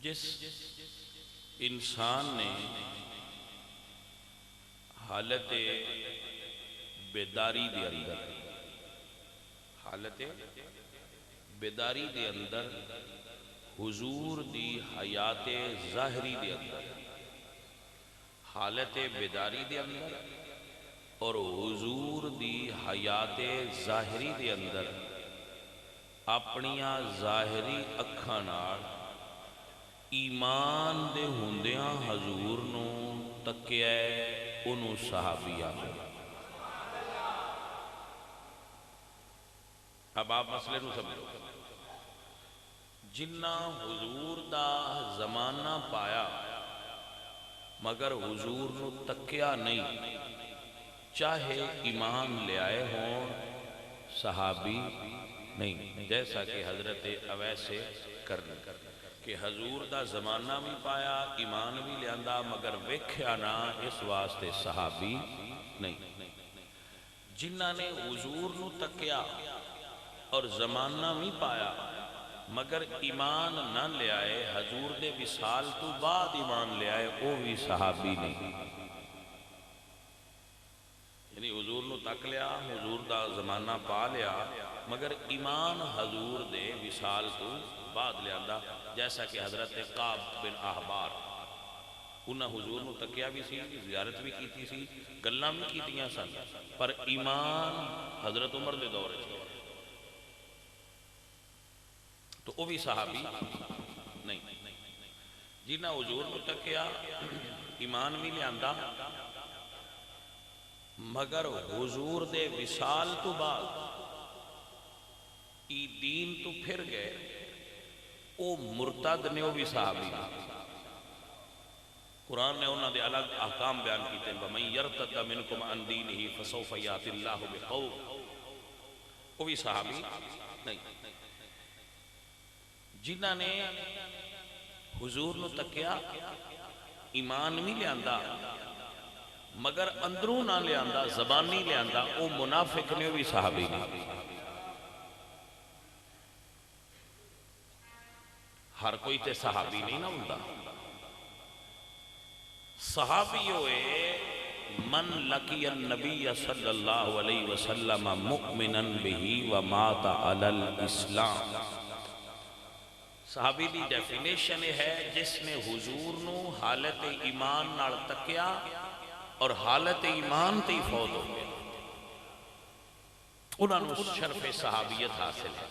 جس انسان نے حالت بیداری دے اندر حضور دی حیات ظاہری دے اندر حالت بیداری دے اندر اور حضور دی حیات ظاہری دے اندر اپنیاں ظاہری اکھاں نال ایمان دے ہوندیاں حضور نو تکیا انہوں صحابی آتے. اب آپ مسئلے نو سمجھو. جنہ حضور دا زمانہ پایا مگر حضور نو تکیا نہیں، چاہے ایمان لے آئے ہوں صحابی نہیں. جیسا کہ حضرت اویس کرنی کہ حضور دا زمانہ بھی پایا ایمان بھی لیاندہ مگر ویکھیا نہ، اس واسطے صحابی نہیں. جنہ نے حضور نو تکیا اور زمانہ بھی پایا مگر ایمان نہ لے آئے، حضور دے وصال تو بعد ایمان لے آئے، وہ بھی صحابی نہیں. یعنی حضور نو تک لیا، حضور دا زمانہ پا لیا مگر ایمان حضور دے وصال تو بعد لے آندہ. جیسا کہ حضرت قعب بن احبار انہاں حضور نو تکیا بھی سی، زیارت بھی کیتی سی، گلاں بھی کیتیاں سن، پر ایمان حضرت عمر دے دور چھے تو وہ بھی صحابی نہیں. جنہ حضور نو تکیا ایمان بھی لے آندہ مگر حضور دے وصال تو بعد ای دین تو پھر گئے، او مرتد نے، وہ بھی صحابی. قرآن نے انہوں نے الگ احکام بیان کیتے ہیں وَمَنْ يَرْتَدَّ مِنْكُمْ عَنْ دِينِهِ فَسَوْفَ يَأْتِ اللَّهُ بِقَوْمٍ، وہ بھی صحابی نہیں. جنہ نے حضور نو تکیا ایمان بھی لے آندہ مگر اندروں نہ لے آندہ، زبانی لے آندہ، وہ منافق نے، وہ بھی صحابی نہیں. ہر کوئی تے صحابی نہیں نہ ہوندہ. صحابی ہوئے من لقی النبی صلی اللہ علیہ وسلم مؤمنا بہی ومات علی الاسلام. صحابی دی ڈیفینیشن ہے جس نے حضور نو حالت ایمان نال تکیا اور حالت ایمان تے فوت ہو گیا، انہوں نے شرف صحابیت حاصل ہے.